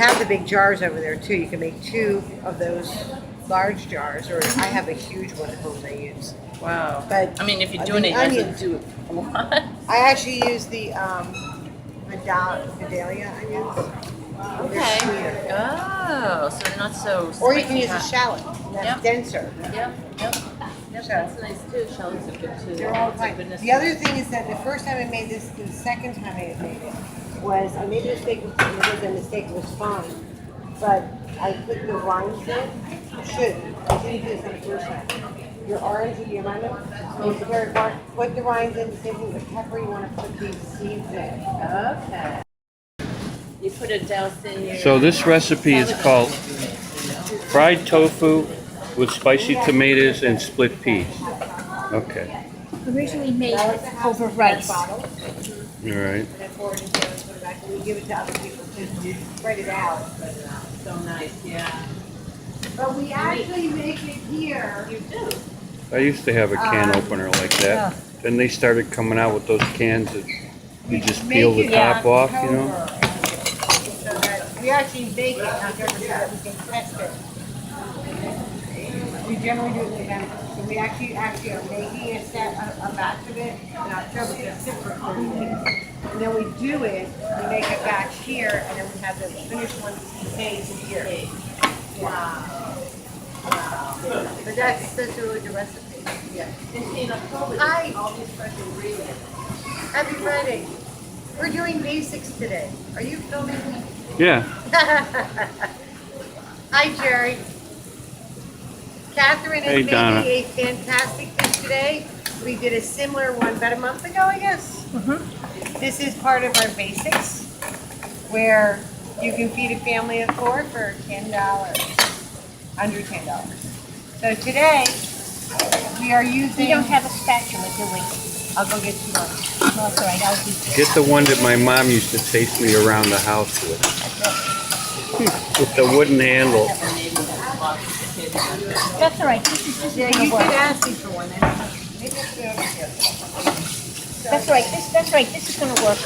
have the big jars over there too. You can make 2 of those large jars, or I have a huge one at home I use. Wow. But I mean, if you're doing it, you might as well do it a lot. I actually use the Vidalia onions. Okay. Oh, so they're not so. Or you can spiky use a hot. shallot. That's Yep. denser. Yep. That's nice too. Shallots are good too. They're all It's a fine. goodness. The other thing is that the first time I made this, the second time I made it, was I made a mistake. It was a mistake. It was fine, but I put the rinds in. You shouldn't. I didn't do this on the first time. Your orange and your lemon, your carrot bark. Put the rinds in. The same thing with pepper. You want to put these seeds in. Okay. You put it douse in your. So this recipe is called fried tofu with spicy tomatoes and split peas. Okay. Originally made over rice. All right. And then pour it in there and put it back. And we give it to other people to spread it out. So nice, yeah. But we actually make it here. You do. I used to have a can opener like that. Then they started coming out with those cans that you just peel the top off, you know? So that we actually bake it in October so that we can test it. We generally do it in November. So we actually are making a batch of it in October to sit for 30 days. And then we do it, we make a batch here, and then we have the finished one made here. Wow. But that's really the recipe. Yeah. And in October, Hi. all these fresh ingredients. Happy Friday. We're doing basics today. Are you filming me? Yeah. Hi, Gerry. Catherine Hey, is Donna. making a fantastic dish today. We did a similar one about a month ago, I guess. This is part of our basics, where you can feed a family of 4 for $10, under $10. So today, we are using... We don't have a spatula, do we? I'll go get you one. No, it's all right, I'll do Get the one that my mom used to chase me around the house with. With the wooden handle. That's all right, this is Yeah, gonna you work. could ask me for one. Then. Maybe it's good over here. That's right, this is gonna work.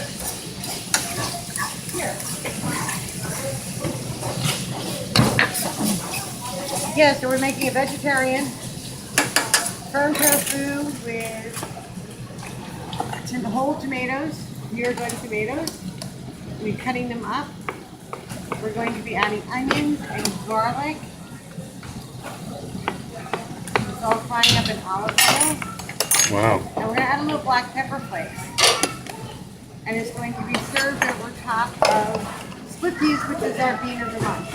Yeah, so we're making a vegetarian firm tofu with whole tomatoes, New York garden tomatoes. We're cutting them up. We're going to be adding onions and garlic. It's all frying up in olive oil. Wow. And we're going to add a little black pepper flakes. And it's going to be served over top of split peas, which is our bean of the month.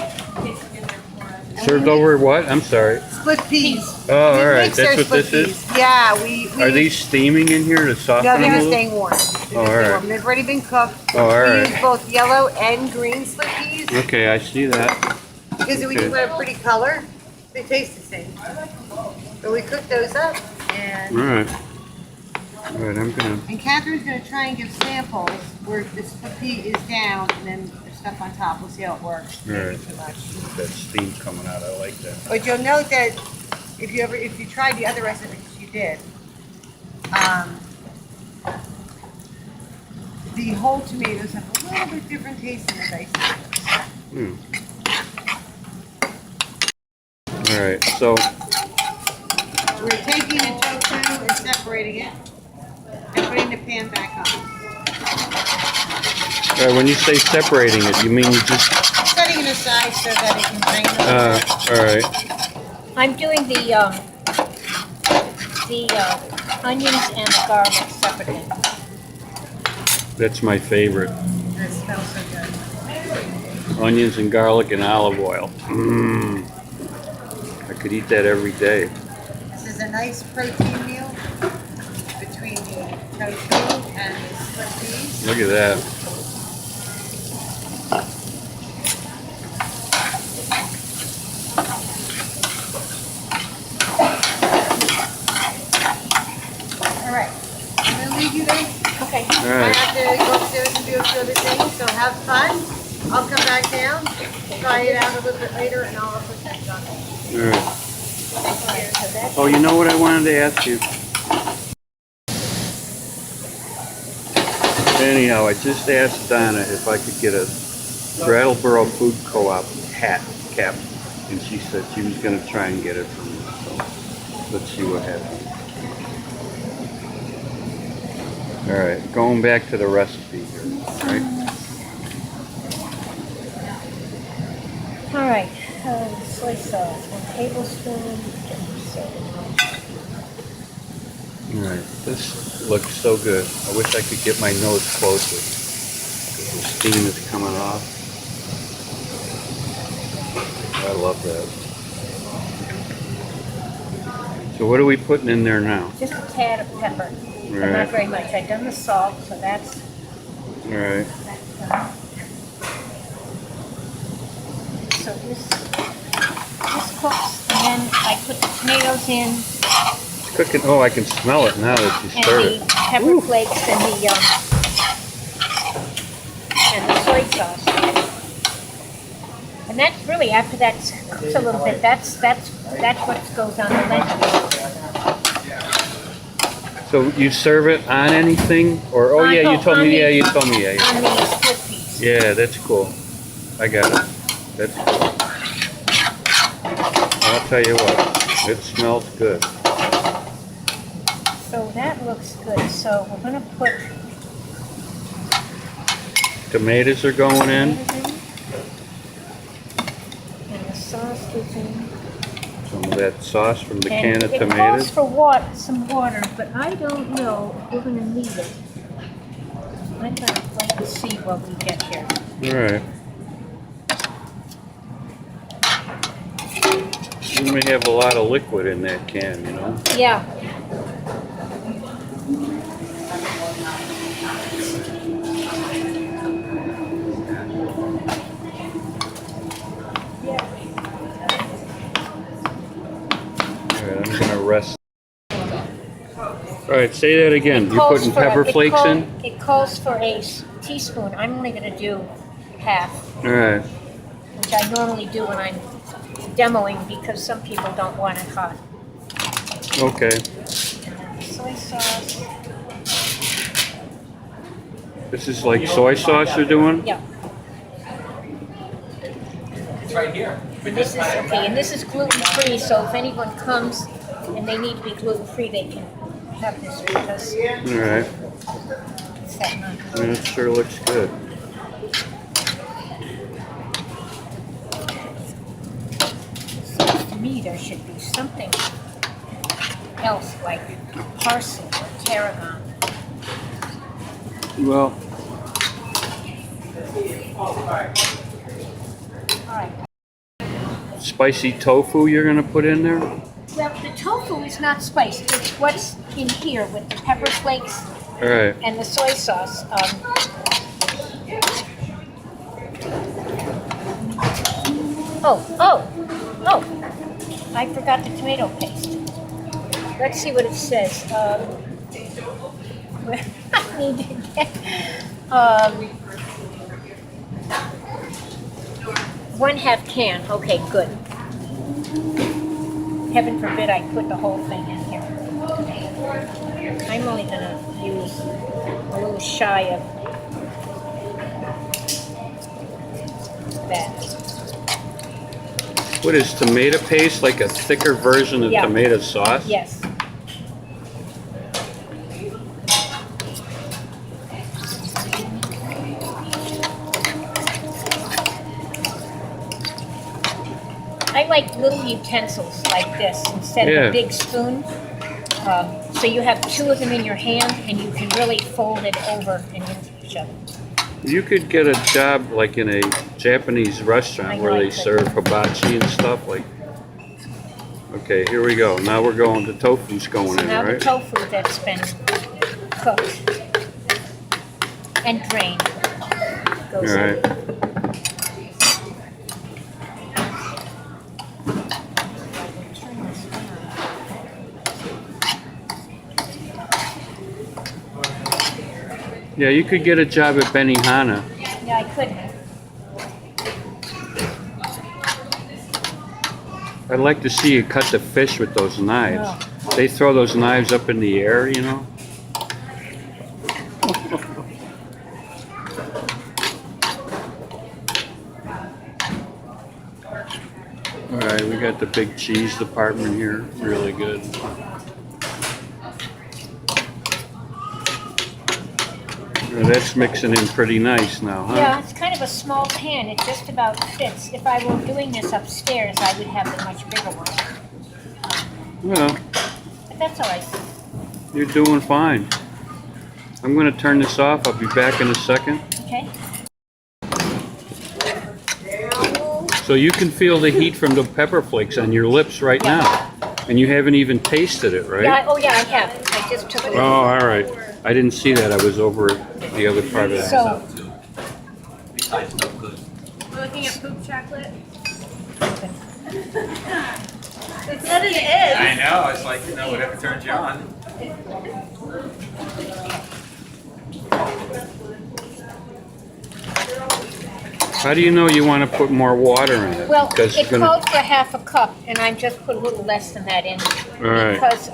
Served over what? I'm sorry. Split peas. Oh, all We right. mix That's our what split this is? peas. Yeah, we Are these steaming in here to soften No, them a they're little? staying warm. Oh, all right. They've already been cooked. Oh, all We right. use both yellow and green split peas Okay, I see that. because we do have a pretty color. They taste the same. But we cook those up, All and right. All right, I'm gonna. Catherine's gonna try and give samples where the split pea is down and then the stuff on top. We'll see how it works. All right. Maybe too much. That steam coming out. I like that. But you'll note that if you tried the other recipes you did, the whole tomatoes have a little bit different taste than the diced tomatoes. All right, so We're taking the tofu and separating it and putting the pan back on. when you say separating it, you mean you just? Setting it aside so that it can drain. All right. I'm doing the onions and the garlic separately. That's my favorite. That smells so good. Onions and garlic and olive oil. Mmm. I could eat that every day. This is a nice protein meal between the tofu and the split peas. Look at that. All right, I'm gonna leave you there. Okay. All I right. have to go upstairs and do a few other things, so have fun. I'll come back down, try it out a little bit later, and I'll put that on. All right. Oh, you know what I wanted to ask you? Anyhow, I just asked Donna if I could get a Brattleboro Food Co-op hat cap, and she said she was going to try and get it from me. So let's see what happens. All right, going back to the recipe here. Right? All right, soy sauce, 1 tablespoon. All right, this looks so good. I wish I could get my nose closer because the steam is coming off. I love that. So what are we putting in there now? Just a tad of pepper, but Right. not very much. I've done the salt, so that's All right. done. So this cooks, and then I put the tomatoes in, It's cooking. Oh, I can smell it now that you and stir the it. pepper flakes, and the soy sauce. And that's really, after that cooks a little bit, that's what goes on the lentils. So you serve it on anything, or oh yeah, you told me. Yeah, you told me. Yeah, yeah. On the split peas. Yeah, that's cool. I got it. That's cool. I'll tell you what, it smells good. So that looks good. So we're gonna put Tomatoes are going in. and the sauce is in. Some of that sauce from the And can of it calls tomatoes. for some water, but I don't know if we're gonna need it. I'm gonna wait and see what we get here. All right. You may have a lot of liquid in that can, you know. Yeah. All right, I'm gonna rest. All right, say that again. You're Calls putting for- pepper it flakes call- in. It calls for a teaspoon. I'm only gonna do half, All right. which I normally do when I'm demoing because some people don't want it hot. Okay. Soy sauce. This is like soy sauce you're doing. Yeah. It's right here. And this is okay, and this is gluten-free, so if anyone comes and they need to be gluten-free, they can have this because All right. it's that not Yeah, it sure looks good. seems to me there should be something else like parsley or tarragon. Well, All right. spicy tofu you're gonna put in there. Well, the tofu is not spiced. It's what's in here with the pepper flakes All right. and the soy sauce. Oh! I forgot the tomato paste. Let's see what it says. I need to get 1/2 can. Okay, good. Heaven forbid I put the whole thing in here. I'm only gonna use a little shy of that. What is tomato paste? Like a thicker version of Yeah. tomato sauce? Yes. I like little utensils like this instead of Yeah. a big spoon. So you have 2 of them in your hand and you can really fold it over and into each other. You could get a job like in a Japanese I restaurant know where I they could. serve hibachi and stuff like. Okay, here we go. Now we're going. The tofu's going So in, now the right? tofu that's been cooked and drained All goes right. in. Turn this down. Yeah, you could get a job at Benihana. Yeah, I could have. I'd like to see you cut the fish with those knives. Oh. They throw those knives up in the air, you know. got the big cheese department here. Really good. Now that's mixing in pretty nice now, huh? Yeah, it's kind of a small pan. It just about fits. If I were doing this upstairs, I would have the much bigger one. Well, But that's all right. you're doing fine. I'm going to turn this off. I'll be back in a second. Okay? So you can feel the heat from the pepper flakes on your lips right now. And you haven't even tasted it, right? Yeah, oh yeah, I have. I just took it. Oh, all right. I didn't see that. I was over at the other part of the house. So, We're looking at poop chocolate. That's what it is. I know, it's like, you know, whatever turns you on. How do you know you want to put more water in it? well, Because it it's gonna- called for half a cup, and I just put a little less than that in. All right. Because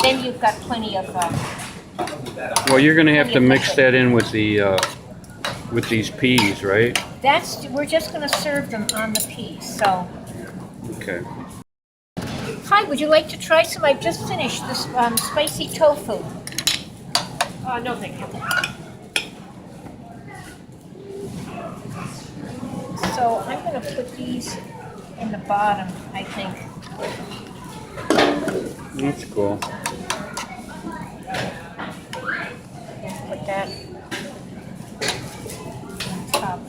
then you've got plenty of, Well, you're going to have to mix that in with the with these peas, right? we're just gonna serve them on the peas, so. Okay. Hi, would you like to try some? I just finished this spicy tofu. No, thank you. So I'm gonna put these in the bottom, I think. That's cool. Put that on top.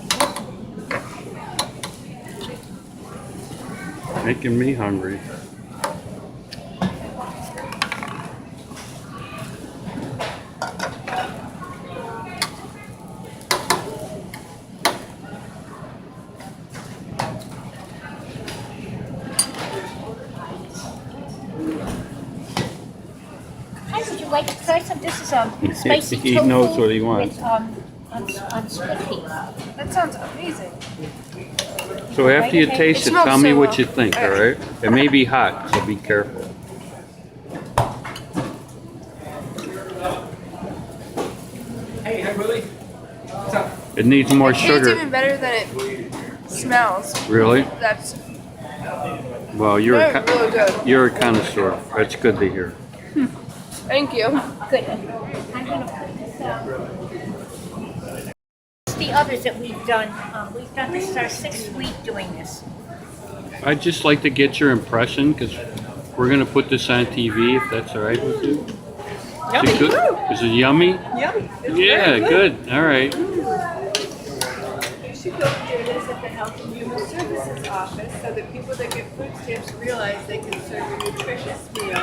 Making me hungry. Hi, would you like to try some? This is spicy He tofu knows what he wants. with on split peas. That sounds amazing. So after you taste it, smells tell me so what well. you think, all right? It may be hot, so be careful. Hey, Willie. What's up? It needs more It tastes sugar. even better than it smells. Really? That's Well, you're very, a, really good. you're a connoisseur. That's good to hear. Thank you. Good. I'm gonna put this the others that we've done. This is our 6th week doing this. I'd just like to get your impression because we're going to put this on TV if that's all right with you. Is it good? Is it yummy? Yummy. It's Yeah, very good. All right. You should go do this at the Health and Human Services office so that people that get food stamps realize they can serve a nutritious meal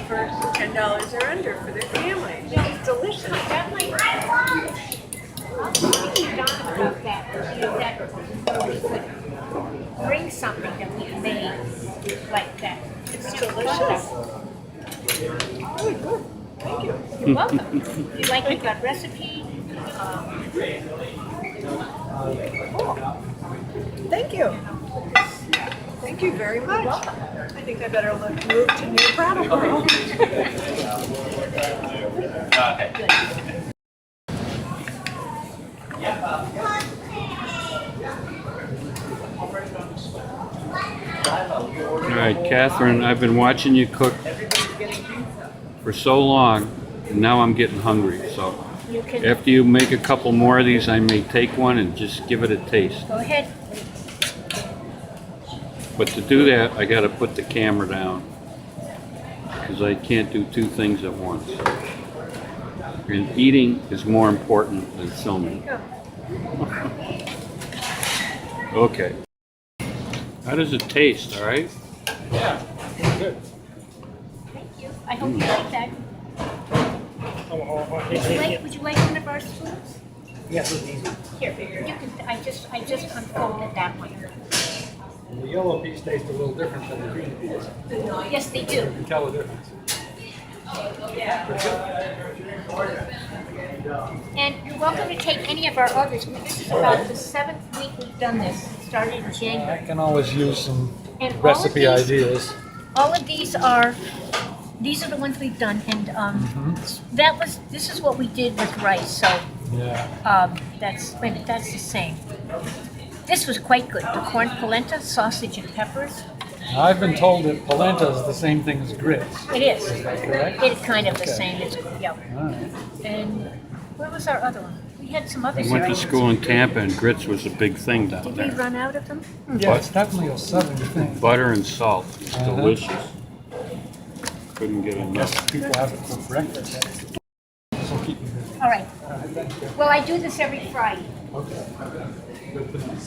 for $10 or under for their family. It's delicious. That might. I'll talk to Donna about that. You know, that we could bring something that we made like that. It's delicious. Really good. Thank you. You're welcome. If you like, we've got recipe. Thank you. Thank you very much. I think I better move to New Brattleboro. All right, Catherine, I've been watching you cook for so long, and now I'm getting hungry. So You can after you make a couple more of these, I may take one and just give it a taste. go ahead. But to do that, I got to put the camera down because I can't do two things at once. And eating is more important than filming. Okay. How does it taste, all right? Yeah, good. Thank you. I hope you like that. Would you like one of our spoons? Yes, it's easy. Here, you can. I just unfolded that one. The yellow peas taste a little different than the green peas. Yes, they do. You can tell the difference. And you're welcome to take any of our others. This is about the 7th week we've done this. It started in I January. can always use some And recipe all of these, ideas. All of these are the ones we've done, and this is what we did with rice. So Yeah. that's the same. This was quite good. The corn polenta, sausage and peppers. Now, I've been told that polenta is the same thing as grits. It is. Is that correct? It's kind of the Okay. same as, yeah. All right. And where was our other one? We had some others. I went to school in Tampa and grits was a big thing down Did we there. run out of them? Yeah, it's definitely a southern thing. Butter and salt. It's Uh-huh. delicious. Couldn't get enough. Yes, people have it for breakfast. So keep me busy. All right. All right, thank you. Well, I do this every Friday. Okay. Good to know.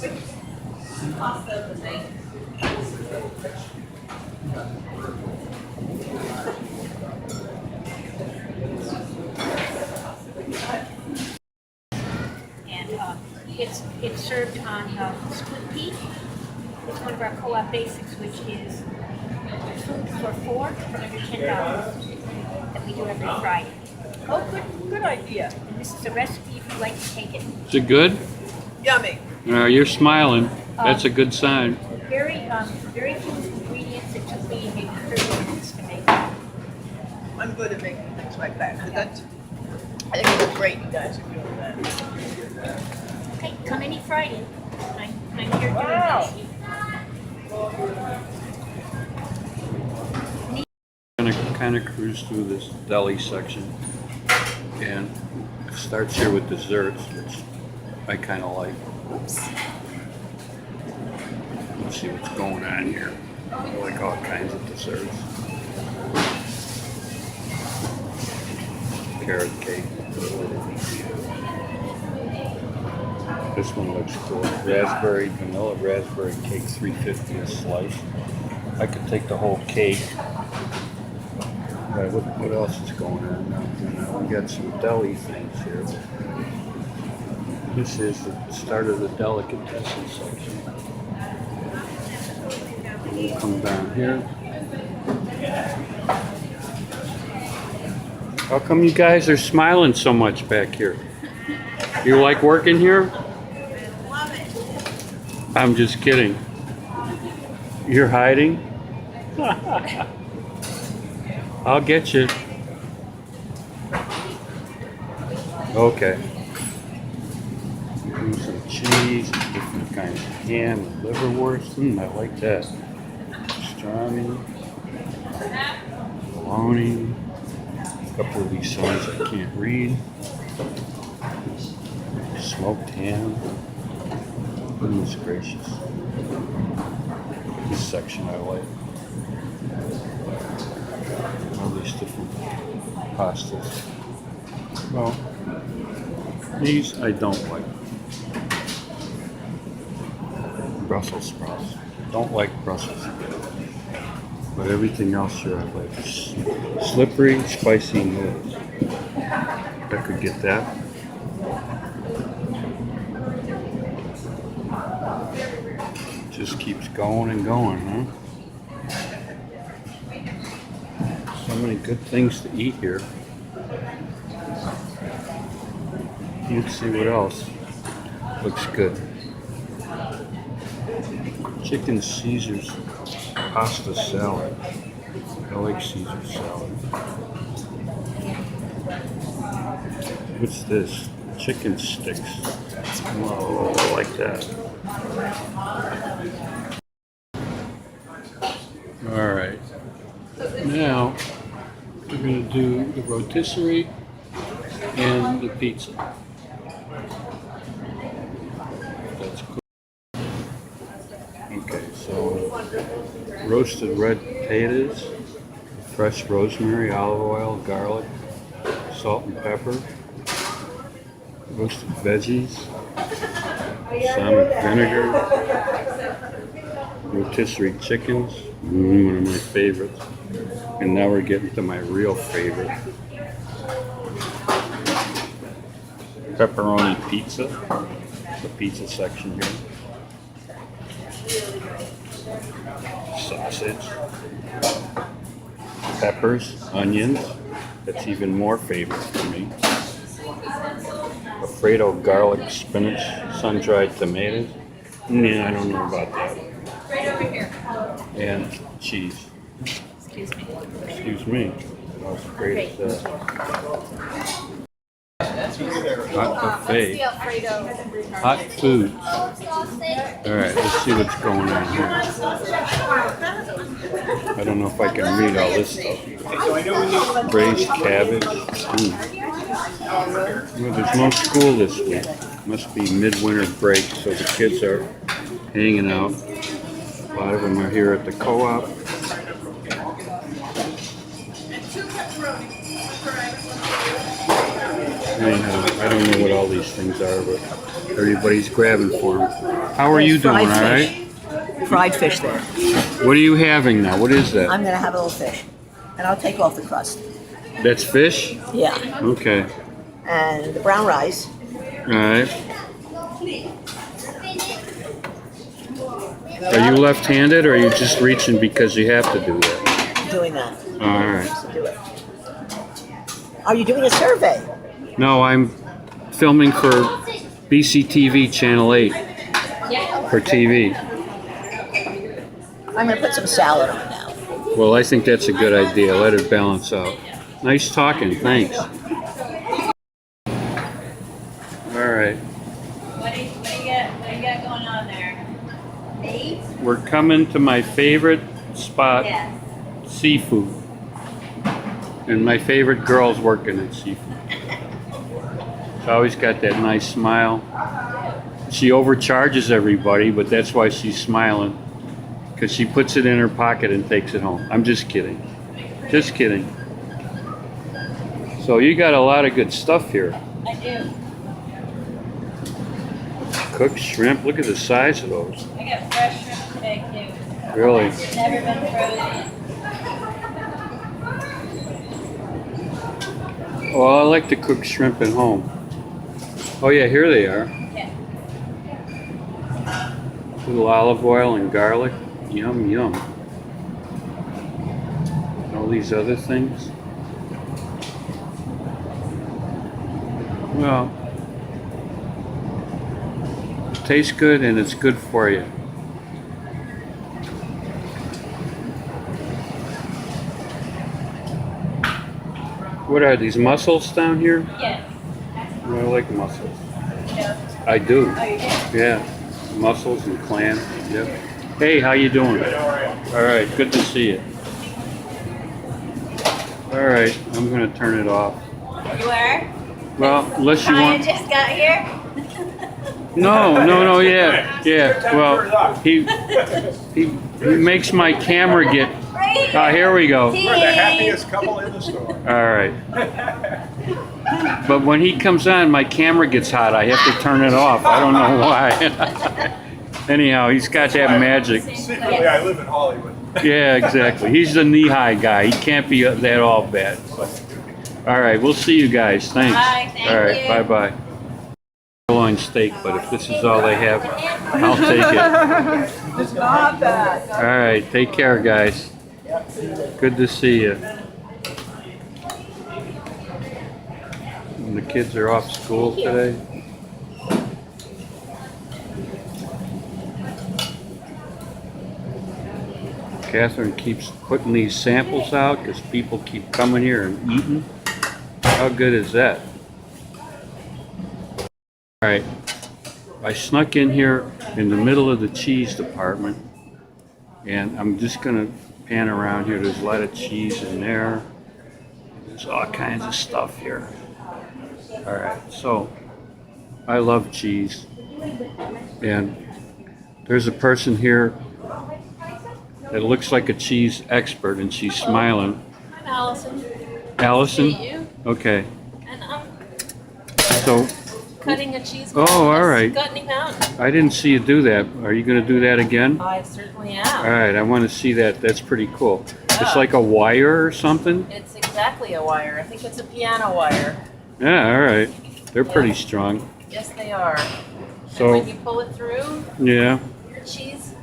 And it's served on split pea. It's one of our co-op basics, which is food for four for under $10 that we do every Friday. Oh, good idea. And this is a recipe if you'd like to take it. Is it good? Yummy. You're smiling. That's a good sign. Very few ingredients. It took me maybe 30 minutes to make. I'm good at making things like that. 'Cause I think it's great you guys are doing that. Okay, come any Friday. I'm here doing Wow. this. I'm gonna kind of cruise through this deli section, and it starts here with desserts, which I kind of like. Let's see what's going on here. I like all kinds of desserts. Carrot cake. This one looks cool. Raspberry, vanilla raspberry cake, $3.50 a slice. I could take the whole cake. Right, what else is going on now? We got some deli things here. This is the start of the delicatessen section. We'll come down here. How come you guys are smiling so much back here? You like working here? I'm just kidding. You're hiding? I'll get you. Okay. Some cheese, different kinds of ham, and liverwurst. I like that. Pastrami, bologna. A couple of these signs I can't read. Smoked ham. Goodness gracious. This section I like. All these different pastas. Well, these I don't like. Brussels sprouts. Don't like Brussels sprouts. But everything else here I like. Slippery, spicy noodles. I could get that. Just keeps going and going, huh? So many good things to eat here. Let's see what else looks good. Chicken Caesar's pasta salad. I like Caesar salad. What's this? Chicken sticks. Whoa, I like that. All right. Now we're going to do the rotisserie and the pizza. That's cool. Okay, so roasted red potatoes, fresh rosemary, olive oil, garlic, salt and pepper, roasted veggies, salmon vinegar, rotisserie chickens, one of my favorites. And now we're getting to my real favorite. Pepperoni pizza, the pizza section here. Sausage, peppers, onions, that's even more favorite for me. Alfredo garlic, spinach, sun-dried tomatoes. I don't know about that. Right over here. And cheese. Excuse me. Excuse me. That was great. Hot buffet. Hot food. Alright, let's see what's going on here. I don't know if I can read all this stuff. Braised cabbage. Well, there's no school this week. Must be midwinter break, so the kids are hanging out. A lot of them are here at the co-op. Anyhow, I don't know what all these things are, but everybody's grabbing for them. How are you doing, all right? Fried fish there. What are you having now? What is that? I'm gonna have a little fish, and I'll take off the crust. That's fish? Yeah, Okay. and the brown rice. All right. Are you left-handed, or are you just reaching because you have to do that? Doing that. All right. Do it. Are you doing a survey? No, I'm filming for BCTV Channel 8 for TV. I'm gonna put some salad on now. Well, I think that's a good idea. Let it balance out. Nice talking. Thanks. All right. What do you got going on there? Meat? We're coming to my favorite spot, Yes. seafood. And my favorite girl's working at seafood. She's always got that nice smile. She overcharges everybody, but that's why she's smiling. Because she puts it in her pocket and takes it home. I'm just kidding. Just kidding. So you got a lot of good stuff here. I do. Cooked shrimp. Look at the size of those. I got fresh shrimp today too. Really? Never been frozen. Oh, I like to cook shrimp at home. Oh yeah, here they are. Yeah. Little olive oil and garlic. Yum, yum. All these other things. Well, it tastes good and it's good for you. What are these, mussels down here? Yes. I like mussels. No. I do. Oh, you do? Yeah, mussels and clams. Yep. Hey, how you doing? All right, good to see you. All right, I'm gonna turn it off. You are? Well, unless you I want. just got here. No, yeah. Well, he makes my camera get. Right Ah, here we go. We're the happiest couple in the store. All right. But when he comes on, my camera gets hot. I have to turn it off. I don't know why. Anyhow, he's got that magic. Secretly, I live in Hollywood. Yeah, exactly. He's the knee-high guy. He can't be that all bad. All right, we'll see you guys. Thanks. Bye, thank All right, you. bye-bye. Sirloin steak, but if this is all they have, I'll take it. It's not bad. All right, take care, guys. Good to see you. And the kids are off school today. Catherine keeps putting these samples out because people keep coming here and eating. How good is that? All right, I snuck in here in the middle of the cheese department, and I'm just gonna pan around here. There's a lot of cheese in there. There's all kinds of stuff here. All right, so I love cheese, and there's a person here that looks like a cheese expert, and she's smiling. I'm Allison. Allison? Meet you. Okay, And I'm so cutting a cheese. Oh, all right. Gutney Mountain. I didn't see you do that. Are you gonna do that again? I certainly All am. right, I want to see that. That's pretty cool. It's Yeah. like a wire or something? It's exactly a wire. I think it's a piano wire. Yeah, all right. They're pretty strong. Yes, they are. So, And when you pull it through, yeah. your cheese.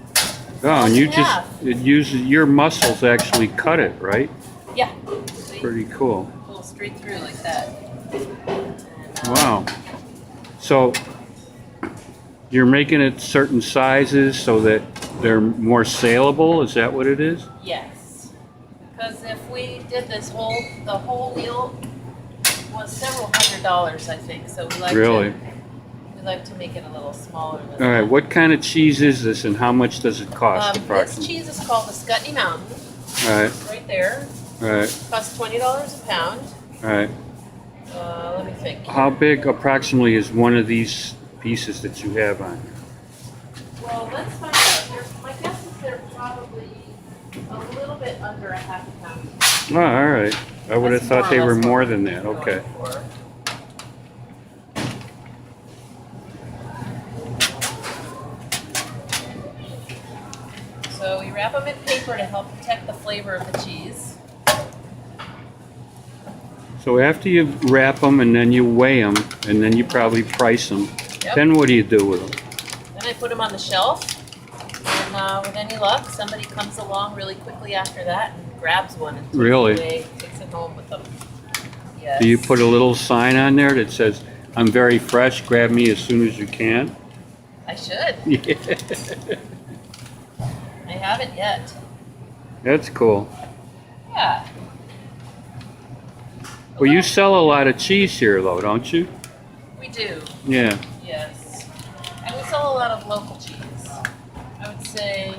Oh, and you in just, half. it uses, your muscles actually cut it, right? Yeah. So you Pretty cool. pull straight through like that. Wow. So, you're making it certain sizes so that they're more saleable? Is that what it is? Yes. Because if we did the whole wheel, was several $100s, I think. So we like Really? we like to make it a little smaller. Than All right, what kind of cheese is this and how much does it cost This approximately? cheese is called the Scotney Mountain. All right, It's right there. all right, Costs $20 a pound. all right. Let me think. How big approximately is one of these pieces that you have on here? Well, let's find out. My guess is they're probably a little bit under a half a pound. Oh, all right. I would have That's thought they more or were less more what than that. we're Okay. going for. So we wrap them in paper to help protect the flavor of the cheese. So after you wrap them and then you weigh them and then you probably price them, Yep. then what do you do with them? Then I put them on the shelf, and with any luck, somebody comes along really quickly after that and grabs one and Really? takes it home with them. Yes. Do you put a little sign on there that says, "I'm very fresh, grab me as soon as you can"? I should. Yeah. I haven't yet. That's cool. Yeah. Well, you sell a lot of cheese here though, don't you? We do. Yeah. Yes. And we sell a lot of local cheese. I would say,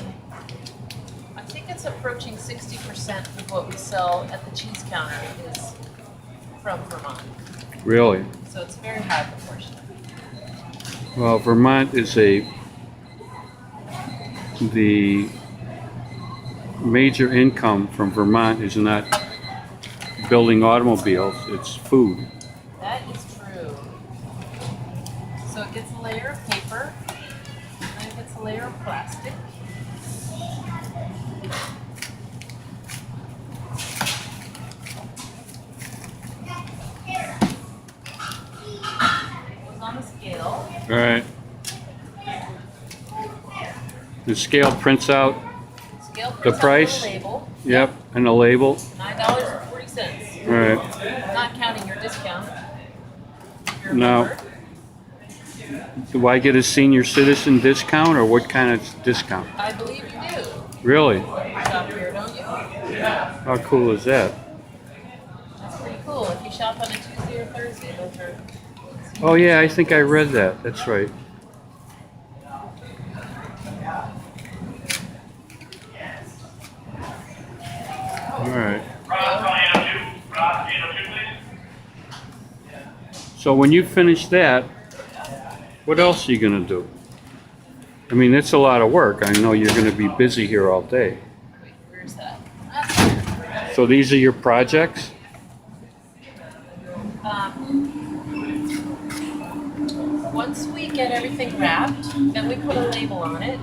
I think it's approaching 60% of what we sell at the cheese counter is from Vermont. Really? So it's a very high proportion. Well, Vermont is the major income from Vermont is not building automobiles, it's food. That is true. So it gets a layer of paper, and then it gets a layer of plastic. It goes on a scale. All right. The scale prints out, Scale The prints out a price? little label, yep, and a label. $9.40. All right. Not counting your discount. Your No. member. Do I get a senior citizen discount or what kind of discount? I believe you do. Really? You shop here, don't you? How cool is that? That's pretty cool. If you shop on a Tuesday or Thursday, those are. Oh yeah, I think I read that. That's right. All right. So when you finish that, what else are you gonna do? I mean, it's a lot of work. I know you're gonna be busy here all day. Wait, where's that? So these are your projects? Once we get everything wrapped, then we put a label on it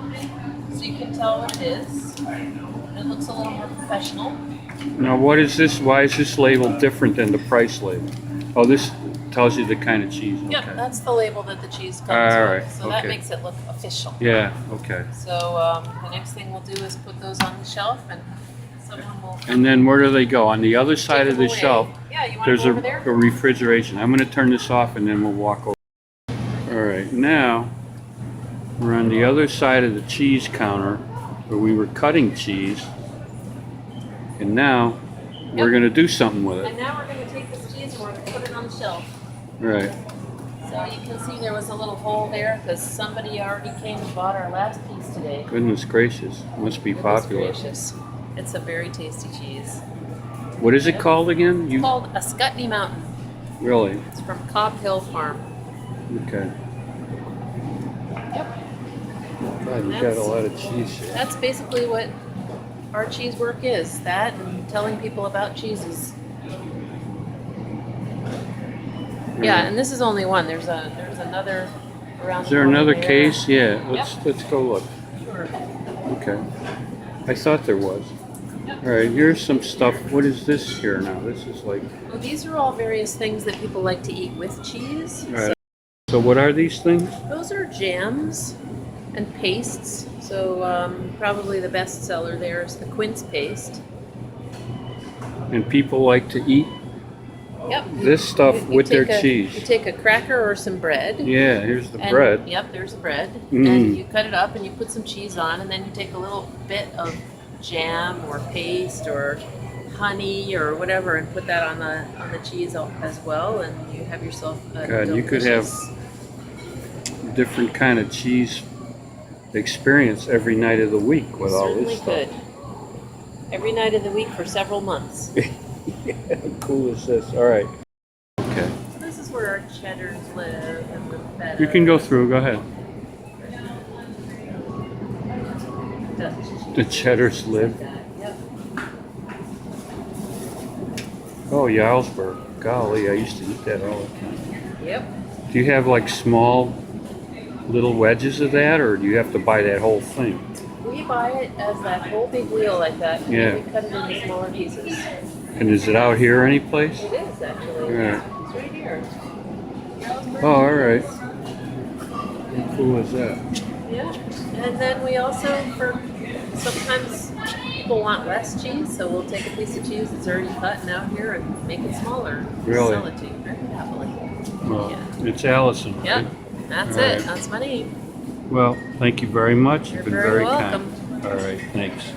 so you can tell what it is. And it looks a little more professional. Now, what is this? Why is this label different than the price label? Oh, this tells you the kind of cheese. Yep, Okay. that's the label that the cheese comes All with. right, So that okay. makes it look official. Yeah, okay. So the next thing we'll do is put those on the shelf, and someone will. And then where do they go? On the other side take of the them away. shelf, Yeah, you want to there's go a over there? refrigeration. I'm going to turn this off and then we'll walk over. All right, now we're on the other side of the cheese counter where we were cutting cheese. And now we're Yep. going to do something with And it. now we're going to take this cheese and we're going to put it on the shelf. Right. So you can see there was a little hole there because somebody already came and bought our last piece today. Goodness gracious. Must be Goodness popular. gracious. It's a very tasty cheese. What is it called again? It's You called a Scotney Mountain. really? It's from Cobb Hill Farm. Okay. Yep. God, you got a lot of cheese here. That's basically what our cheese work is. That and telling people about cheeses. Yeah, and this is only one. There's another around. Is there the corner another there. case? Yeah. Let's go look. Sure. Okay. I thought there was. All right. Here's some stuff. What is this here now? This is like. Well, these are all various things that people like to eat with cheese. All right. So what are these things? Those are jams and pastes. So probably the best seller there is the quince paste. And people like to eat Yep. this stuff You with their take You cheese. take a cracker or some bread. Yeah. Here's the And- bread. Yep, there's the bread. Mm. And you cut it up and you put some cheese on, and then you take a little bit of jam or paste or honey or whatever and put that on the cheese as well, and you have yourself a God, you could have delicious- different kind of cheese experience every night of the week with all this certainly stuff. could. Every night of the week for several months. How cool is this? All right. Okay. So this is where our cheddars live and the feta. You can go through. Go ahead. Dutch. The cheddars live. Yep. Oh, Jarlsberg. Golly, I used to eat that all the time. Yep. Do you have like small little wedges of that, or do you have to buy that whole thing? We buy it as that whole big wheel like that, and Yeah. then we cut it into smaller pieces. And is it out here any place? It is actually. Yeah. It's right here. Oh, all right. How cool is that? Yeah. And then we also, sometimes people want less cheese, so we'll take a piece of cheese that's already cut and out here and make it smaller. Really? Sell it to you very happily. Well, Yeah. it's Allison. Yep. Right? That's All it. right. That's my name. Well, thank you very much. You're You've been very very kind. welcome. All right, thanks.